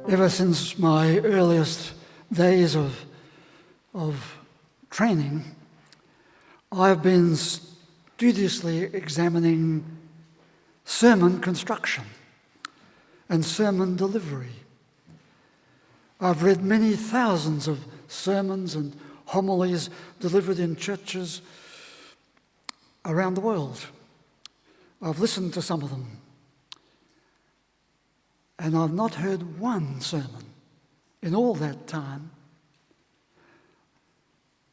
Ever since my earliest days of training, I've been studiously examining sermon construction and sermon delivery. I've read many thousands of sermons and homilies delivered in churches around the world. I've listened to some of them, and I've not heard one sermon in all that time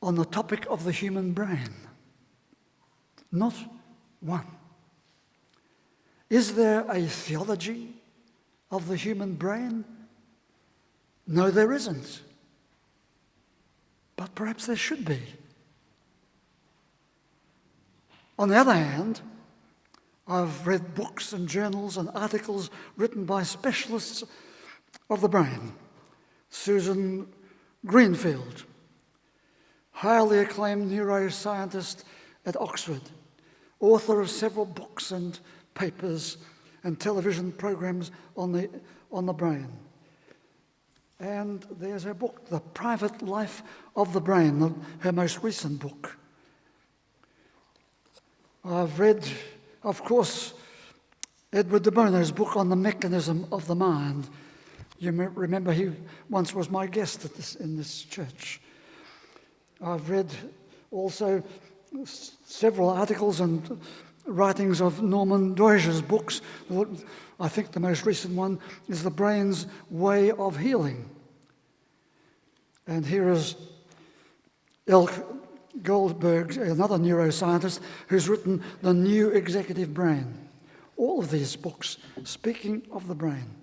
on the topic of the human brain. Not one. Is there a theology of the human brain? No, there isn't. But perhaps there should be. On the other hand, I've read books and journals and articles written by specialists of the brain. Susan Greenfield, highly acclaimed neuroscientist at Oxford, author of several books and papers and television programs on the brain. And there's her book, The Private Life of the Brain, her most recent book. I've read, of course, Edward de Bono's book on the mechanism of the mind. You remember he once was my guest in this church. I've read also several articles and writings of Norman Doidge's books. I think the most recent one is The Brain's Way of Healing. And here is Elke Goldberg, another neuroscientist, who's written The New Executive Brain. All of these books speaking of the brain.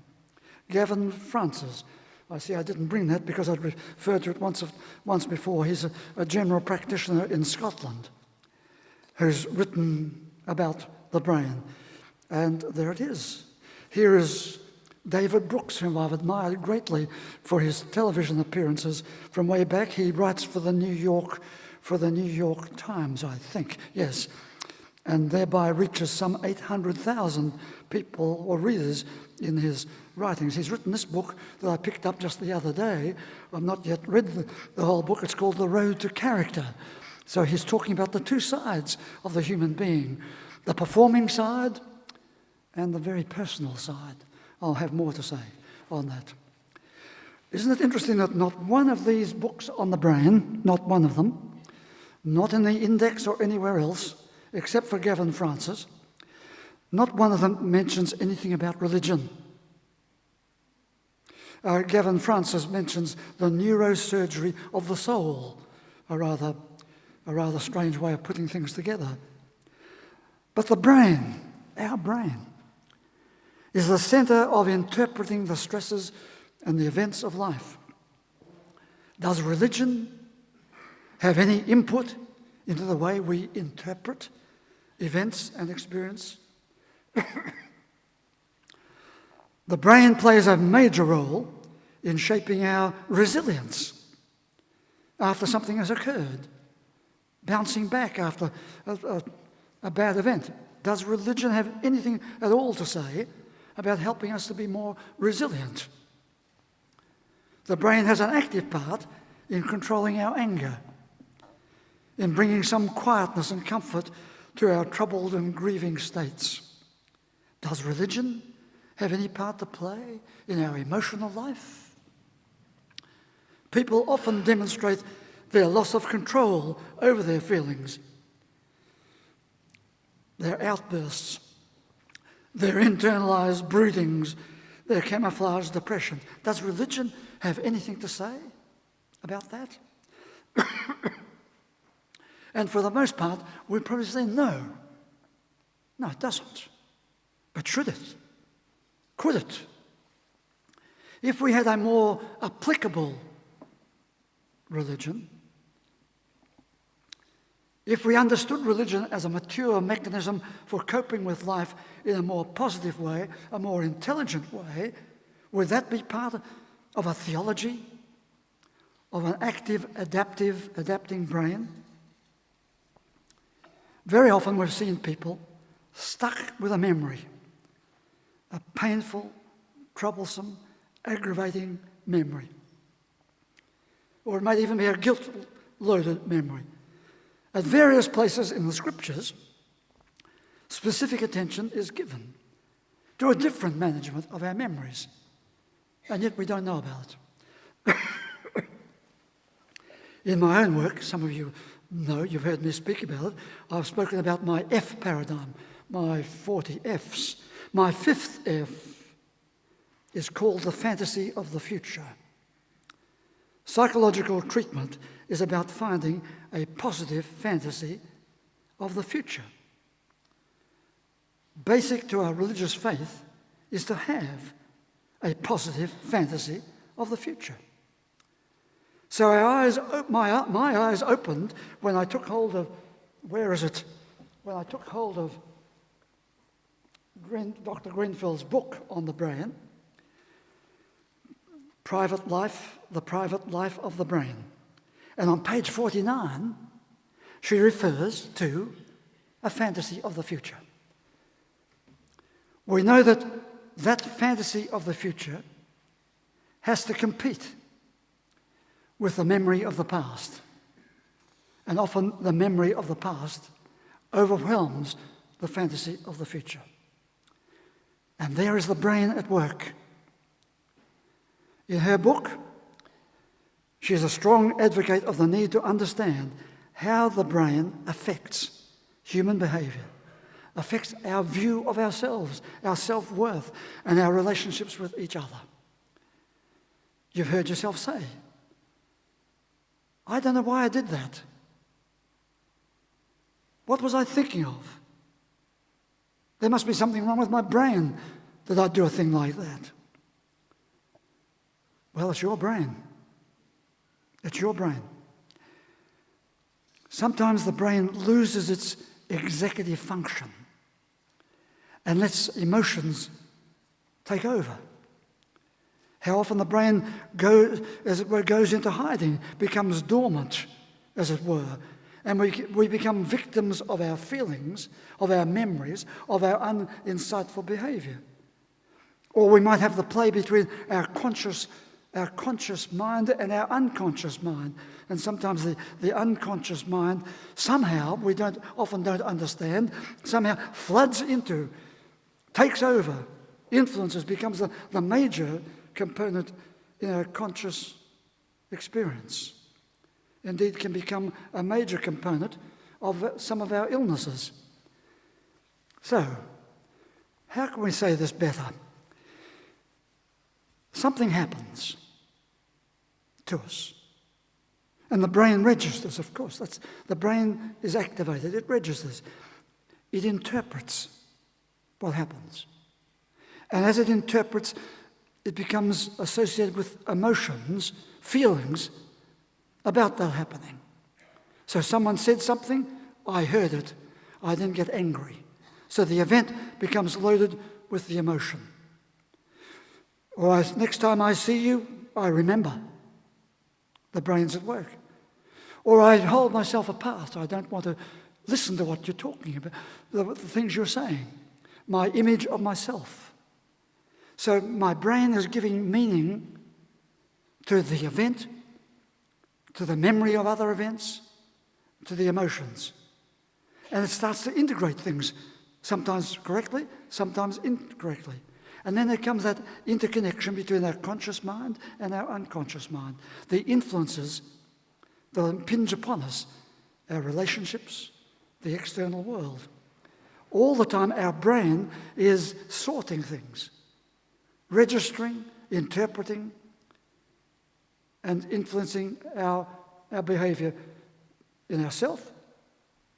Gavin Francis, I see I didn't bring that because I'd referred to it once before. He's a general practitioner in Scotland who's written about the brain. And there it is. Here is David Brooks, whom I've admired greatly for his television appearances from way back. He writes for the New York Times, I think, yes, and thereby reaches some 800,000 people or readers in his writings. He's written this book that I picked up just the other day. I've not yet read the whole book. It's called The Road to Character. So he's talking about the two sides of the human being, the performing side and the very personal side. I'll have more to say on that. Isn't it interesting that not one of these books on the brain, not one of them, not in the index or anywhere else, except for Gavin Francis, not one of them mentions anything about religion. Gavin Francis mentions the neurosurgery of the soul, a rather strange way of putting things together. But the brain, our brain, is the centre of interpreting the stresses and the events of life. Does religion have any input into the way we interpret events and experience? The brain plays a major role in shaping our resilience after something has occurred, bouncing back after a bad event. Does religion have anything at all to say about helping us to be more resilient? The brain has an active part in controlling our anger, in bringing some quietness and comfort to our troubled and grieving states. Does religion have any part to play in our emotional life? People often demonstrate their loss of control over their feelings, their outbursts, their internalized broodings, their camouflaged depression. Does religion have anything to say about that? And for the most part, we'd probably say no. No, it doesn't. But should it? Could it? If we had a more applicable religion, if we understood religion as a mature mechanism for coping with life in a more positive way, a more intelligent way, would that be part of a theology of an active, adapting brain? Very often we've seen people stuck with a memory, a painful, troublesome, aggravating memory. Or it might even be a guilt-loaded memory. At various places in the Scriptures, specific attention is given to a different management of our memories, and yet we don't know about it. In my own work, some of you know, you've heard me speak about it, I've spoken about my F paradigm, my 40 Fs. My fifth F is called the fantasy of the future. Psychological treatment is about finding a positive fantasy of the future. Basic to our religious faith is to have a positive fantasy of the future. So my eyes opened when I took hold of, where is it? When I took hold of Dr. Greenfield's book on the brain, Private Life, The Private Life of the Brain. And on page 49, she refers to a fantasy of the future. We know that that fantasy of the future has to compete with the memory of the past. And often the memory of the past overwhelms the fantasy of the future. And there is the brain at work. In her book, she is a strong advocate of the need to understand how the brain affects human behavior, affects our view of ourselves, our self-worth, and our relationships with each other. You've heard yourself say, I don't know why I did that. What was I thinking of? There must be something wrong with my brain that I'd do a thing like that. Well, it's your brain. It's your brain. Sometimes the brain loses its executive function and lets emotions take over. How often the brain goes into hiding, becomes dormant, as it were, and we become victims of our feelings, of our memories, of our uninsightful behavior. Or we might have the play between our conscious mind and our unconscious mind. And sometimes the unconscious mind, somehow, we often don't understand, somehow floods into, takes over, influences, becomes the major component in our conscious experience. Indeed, can become a major component of some of our illnesses. So, how can we say this better? Something happens to us. And the brain registers, of course. The brain is activated. It registers. It interprets what happens. And as it interprets, it becomes associated with emotions, feelings about that happening. So someone said something, I heard it, I then get angry. So the event becomes loaded with the emotion. Or next time I see you, I remember. The brain's at work. Or I hold myself apart. I don't want to listen to what you're talking about, the things you're saying. My image of myself. So my brain is giving meaning to the event, to the memory of other events, to the emotions. And it starts to integrate things, sometimes correctly, sometimes incorrectly. And then there comes that interconnection between our conscious mind and our unconscious mind. The influences that impinge upon us, our relationships, the external world. All the time our brain is sorting things, registering, interpreting, and influencing our behavior in ourselves,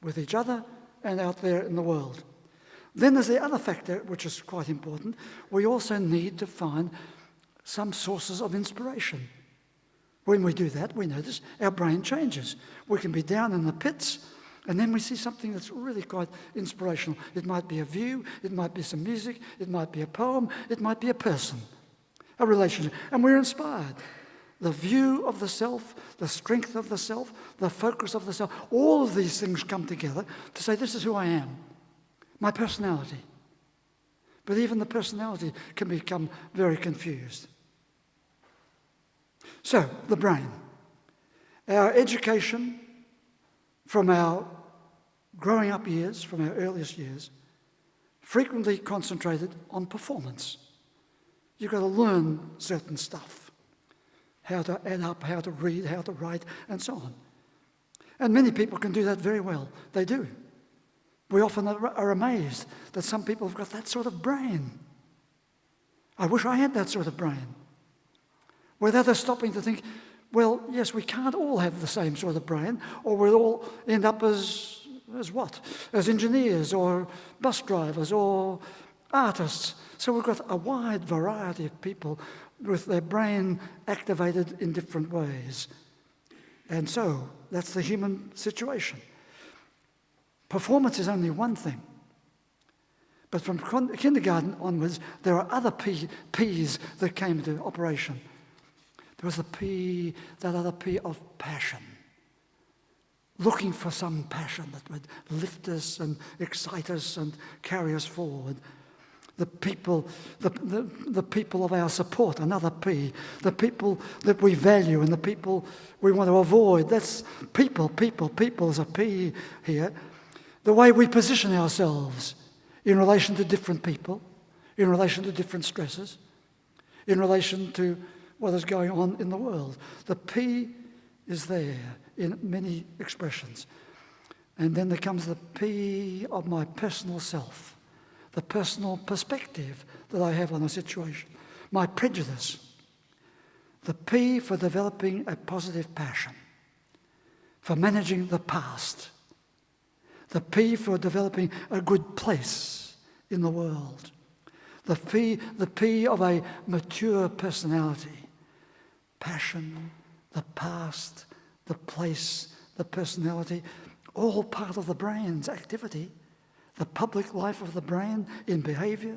with each other, and out there in the world. Then there's the other factor, which is quite important. We also need to find some sources of inspiration. When we do that, we notice our brain changes. We can be down in the pits, and then we see something that's really quite inspirational. It might be a view, it might be some music, it might be a poem, it might be a person, a relationship, and we're inspired. The view of the self, the strength of the self, the focus of the self, all of these things come together to say, this is who I am. My personality. But even the personality can become very confused. So, the brain. Our education from our growing up years, from our earliest years, frequently concentrated on performance. You've got to learn certain stuff, how to add up, how to read, how to write, and so on. And many people can do that very well. They do. We often are amazed that some people have got that sort of brain. I wish I had that sort of brain. Without us stopping to think, well, yes, we can't all have the same sort of brain, or we'll all end up as what? As engineers, or bus drivers, or artists. So we've got a wide variety of people with their brain activated in different ways. And so that's the human situation. Performance is only one thing. But from kindergarten onwards, there are other P's that came into operation. There was that other P of passion. Looking for some passion that would lift us and excite us and carry us forward. The people of our support, another P. The people that we value and the people we want to avoid. That's people is a P here. The way we position ourselves in relation to different people, in relation to different stresses, in relation to what is going on in the world. The P is there in many expressions. And then there comes the P of my personal self, the personal perspective that I have on a situation, my prejudice. The P for developing a positive passion, for managing the past. The P for developing a good place in the world. The P of a mature personality. Passion, the past, the place, the personality, all part of the brain's activity. The public life of the brain in behavior,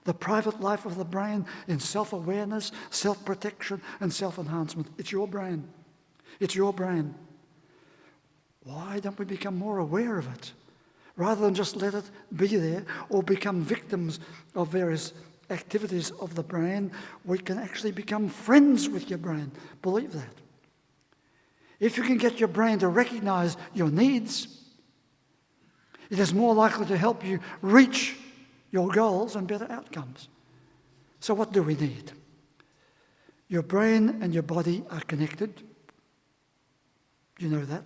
the private life of the brain in self-awareness, self-protection, and self-enhancement. It's your brain. It's your brain. Why don't we become more aware of it? Rather than just let it be there or become victims of various activities of the brain, we can actually become friends with your brain. Believe that. If you can get your brain to recognize your needs, it is more likely to help you reach your goals and better outcomes. So what do we need? Your brain and your body are connected. You know that.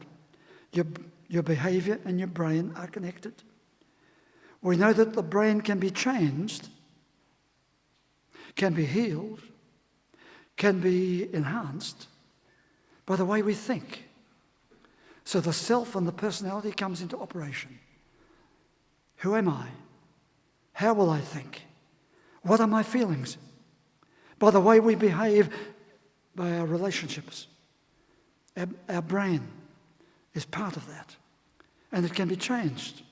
Your behavior and your brain are connected. We know that the brain can be changed, can be healed, can be enhanced by the way we think. So the self and the personality comes into operation. Who am I? How will I think? What are my feelings? By the way we behave, by our relationships. Our brain is part of that. And it can be changed.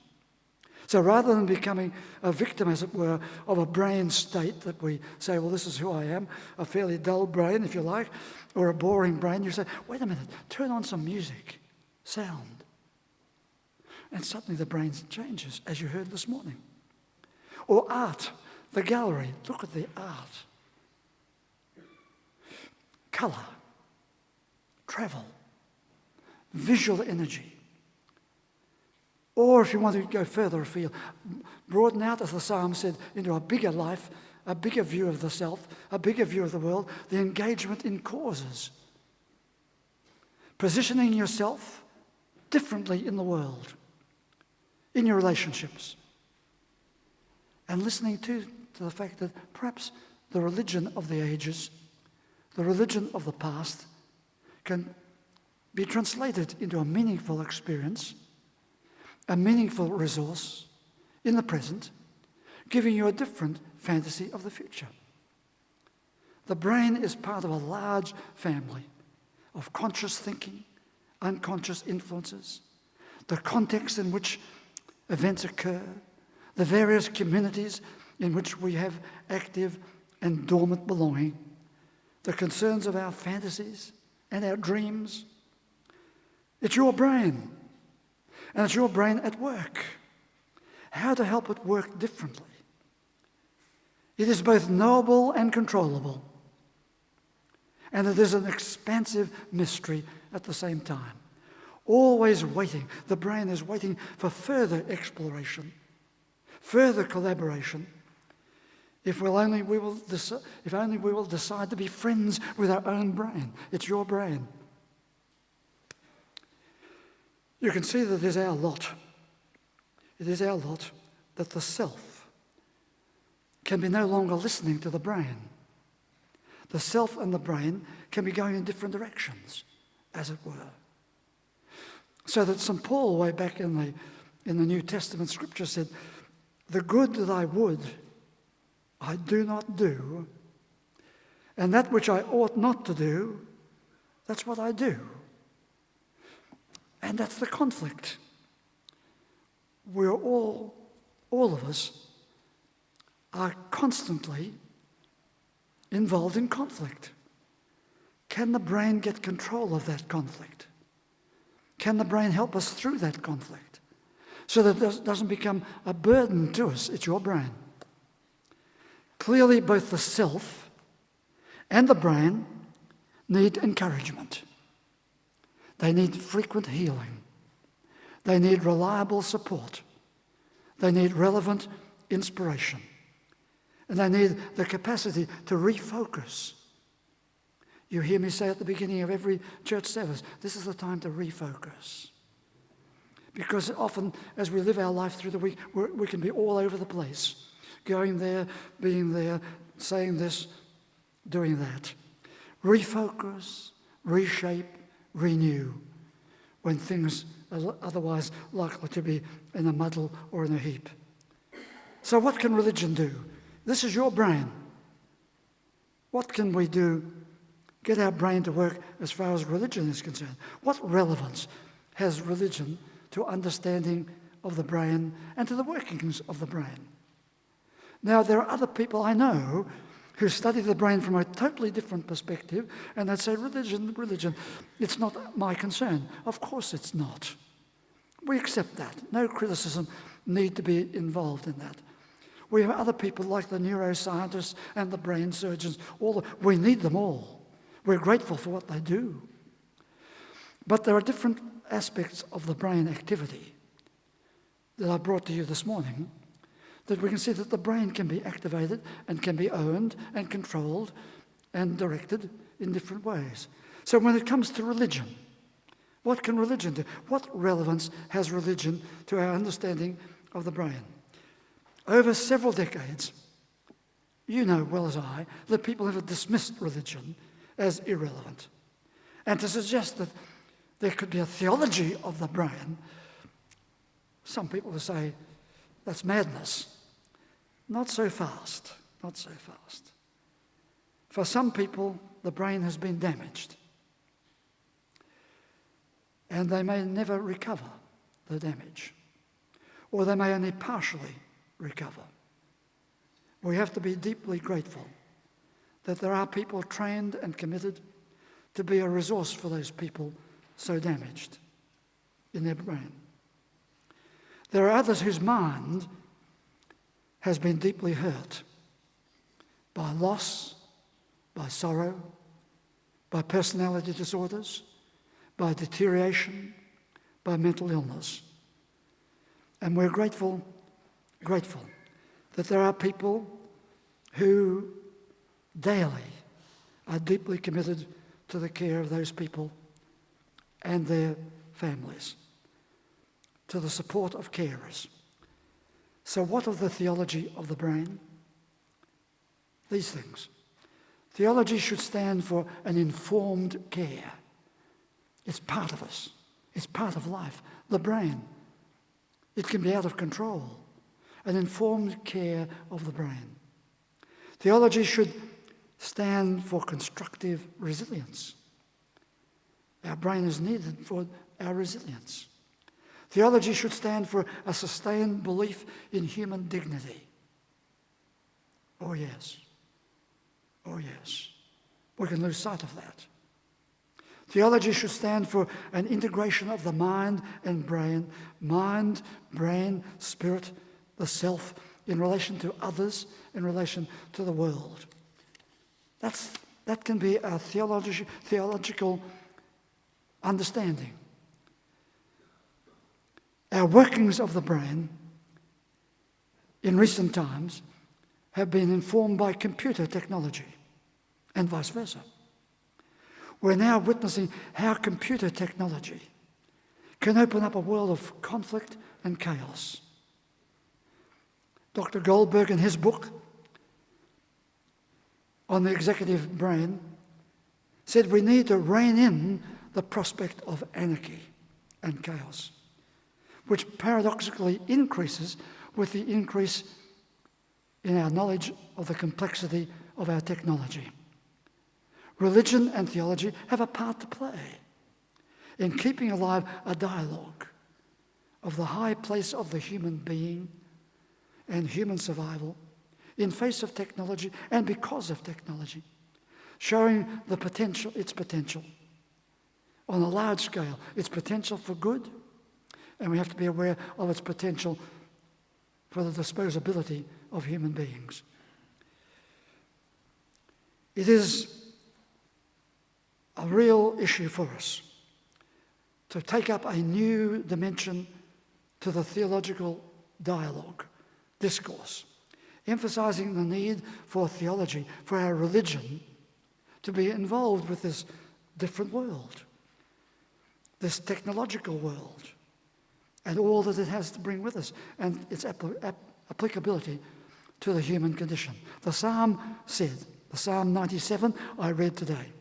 So rather than becoming a victim, as it were, of a brain state that we say, well, this is who I am, a fairly dull brain, if you like, or a boring brain, you say, wait a minute, turn on some music, sound. And suddenly the brain changes, as you heard this morning. Or art, the gallery, look at the art. Colour, travel, visual energy. Or if you want to go further afield, broaden out, as the psalm said, into a bigger life, a bigger view of the self, a bigger view of the world, the engagement in causes. Positioning yourself differently in the world, in your relationships. And listening to the fact that perhaps the religion of the ages, the religion of the past, can be translated into a meaningful experience, a meaningful resource in the present, giving you a different fantasy of the future. The brain is part of a large family of conscious thinking, unconscious influences, the context in which events occur, the various communities in which we have active and dormant belonging, the concerns of our fantasies and our dreams. It's your brain. And it's your brain at work. How to help it work differently. It is both knowable and controllable. And it is an expansive mystery at the same time. Always waiting. The brain is waiting for further exploration, further collaboration, if only we will decide to be friends with our own brain. It's your brain. You can see that it is our lot. It is our lot that the self can be no longer listening to the brain. The self and the brain can be going in different directions, as it were. So that St. Paul, way back in the New Testament scripture, said, "The good that I would, I do not do, and that which I ought not to do, that's what I do." And that's the conflict. We're all of us are constantly involved in conflict. Can the brain get control of that conflict? Can the brain help us through that conflict so that it doesn't become a burden to us? It's your brain. Clearly, both the self and the brain need encouragement. They need frequent healing. They need reliable support. They need relevant inspiration. And they need the capacity to refocus. You hear me say at the beginning of every church service, this is the time to refocus. Because often as we live our life through the week, we can be all over the place. Going there, being there, saying this, doing that. Refocus, reshape, renew when things are otherwise likely to be in a muddle or in a heap. So what can religion do? This is your brain. What can we do? Get our brain to work as far as religion is concerned. What relevance has religion to understanding of the brain and to the workings of the brain? Now, there are other people I know who study the brain from a totally different perspective, and they say, religion, it's not my concern. Of course it's not. We accept that. No criticism need to be involved in that. We have other people like the neuroscientists and the brain surgeons. We need them all. We're grateful for what they do. But there are different aspects of the brain activity that I brought to you this morning that we can see that the brain can be activated and can be owned and controlled and directed in different ways. So when it comes to religion, what can religion do? What relevance has religion to our understanding of the brain? Over several decades, you know well as I, that people have dismissed religion as irrelevant. And to suggest that there could be a theology of the brain, some people will say, that's madness. Not so fast, not so fast. For some people, the brain has been damaged. And they may never recover the damage. Or they may only partially recover. We have to be deeply grateful that there are people trained and committed to be a resource for those people so damaged in their brain. There are others whose mind has been deeply hurt by loss, by sorrow, by personality disorders, by deterioration, by mental illness. And we're grateful that there are people who daily are deeply committed to the care of those people and their families, to the support of carers. So what of the theology of the brain? These things. Theology should stand for an informed care. It's part of us. It's part of life. The brain. It can be out of control. An informed care of the brain. Theology should stand for constructive resilience. Our brain is needed for our resilience. Theology should stand for a sustained belief in human dignity. Oh yes. Oh yes. We can lose sight of that. Theology should stand for an integration of the mind and brain, spirit, the self, in relation to others, in relation to the world. That's That can be our theological understanding. Our workings of the brain in recent times have been informed by computer technology and vice versa. We're now witnessing how computer technology can open up a world of conflict and chaos. Dr. Goldberg, in his book on the executive brain, said we need to rein in the prospect of anarchy and chaos, which paradoxically increases with the increase in our knowledge of the complexity of our technology. Religion and theology have a part to play in keeping alive a dialogue of the high place of the human being and human survival in face of technology and because of technology, showing its potential on a large scale, its potential for good, and we have to be aware of its potential for the disposability of human beings. It is a real issue for us to take up a new dimension to the theological dialogue, discourse, emphasizing the need for theology, for our religion, to be involved with this different world, this technological world, and all that it has to bring with us, and its applicability to the human condition. The Psalm said, the Psalm 97 I read today,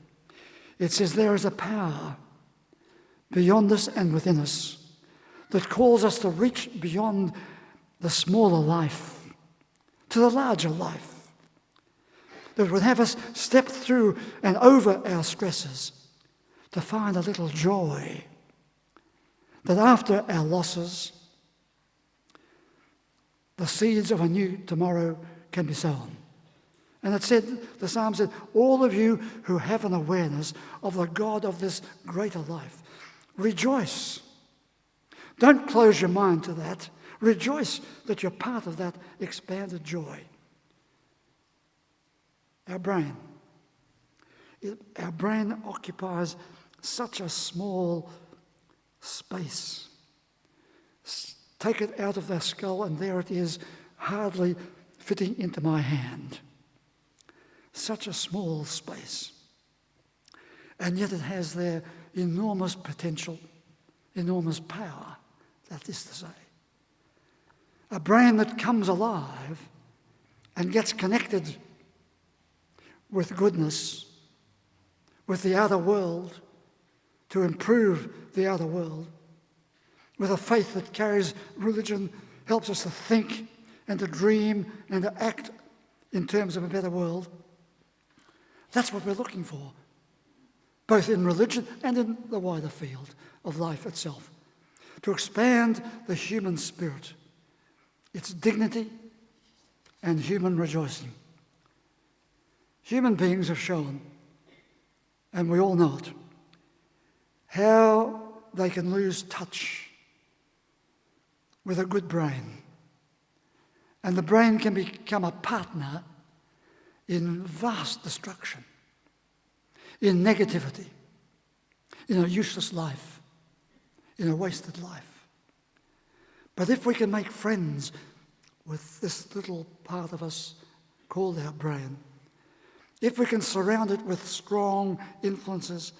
it says, there is a power beyond us and within us that calls us to reach beyond the smaller life to the larger life, that would have us step through and over our stresses to find a little joy, that after our losses, the seeds of a new tomorrow can be sown. And it said, the Psalm said, all of you who have an awareness of the God of this greater life, rejoice. Don't close your mind to that. Rejoice that you're part of that expanded joy. Our brain occupies such a small space. Take it out of the skull and there it is, hardly fitting into my hand. Such a small space. And yet it has their enormous potential, enormous power, that is to say. A brain that comes alive and gets connected with goodness, with the outer world, to improve the outer world, with a faith that carries religion, helps us to think and to dream and to act in terms of a better world. That's what we're looking for, both in religion and in the wider field of life itself, to expand the human spirit, its dignity and human rejoicing. Human beings have shown, and we all know it, how they can lose touch with a good brain. And the brain can become a partner in vast destruction, in negativity, in a useless life, in a wasted life. But if we can make friends with this little part of us called our brain, if we can surround it with strong influences,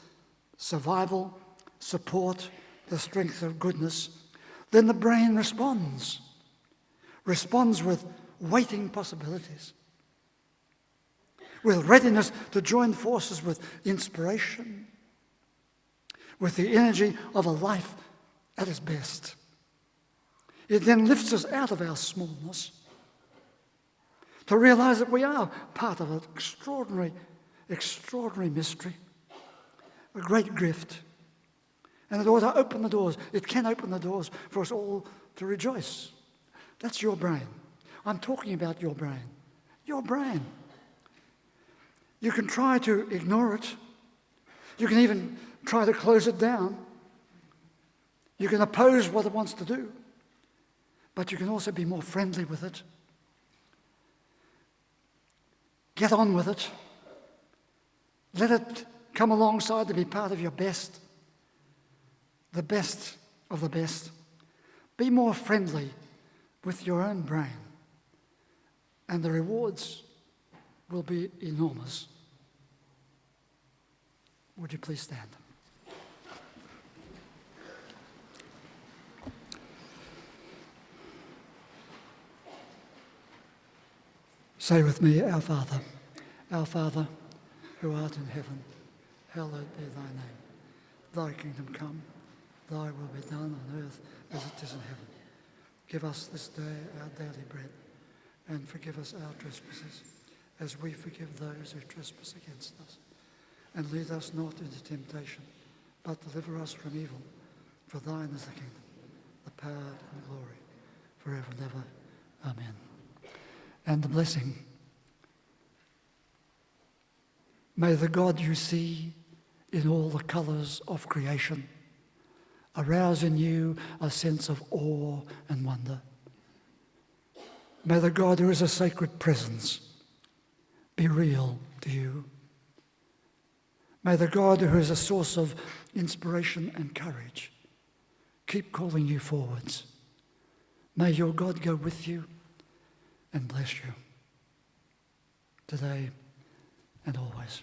survival, support, the strength of goodness, then the brain responds with waiting possibilities, with readiness to join forces with inspiration, with the energy of a life at its best. It then lifts us out of our smallness to realize that we are part of an extraordinary, extraordinary mystery, a great gift. And it ought to open the doors. It can open the doors for us all to rejoice. That's your brain. I'm talking about your brain. Your brain. You can try to ignore it. You can even try to close it down. You can oppose what it wants to do. But you can also be more friendly with it. Get on with it. Let it come alongside to be part of your best, the best of the best. Be more friendly with your own brain, and the rewards will be enormous. Would you please stand? Say with me, Our Father, who art in heaven, hallowed be thy name. Thy kingdom come, thy will be done on earth as it is in heaven. Give us this day our daily bread, and forgive us our trespasses, as we forgive those who trespass against us. And lead us not into temptation, but deliver us from evil. For thine is the kingdom, the power and the glory, forever and ever. Amen. And the blessing. May the God you see in all the colours of creation arouse in you a sense of awe and wonder. May the God who is a sacred presence be real to you. May the God who is a source of inspiration and courage keep calling you forwards. May your God go with you and bless you today and always.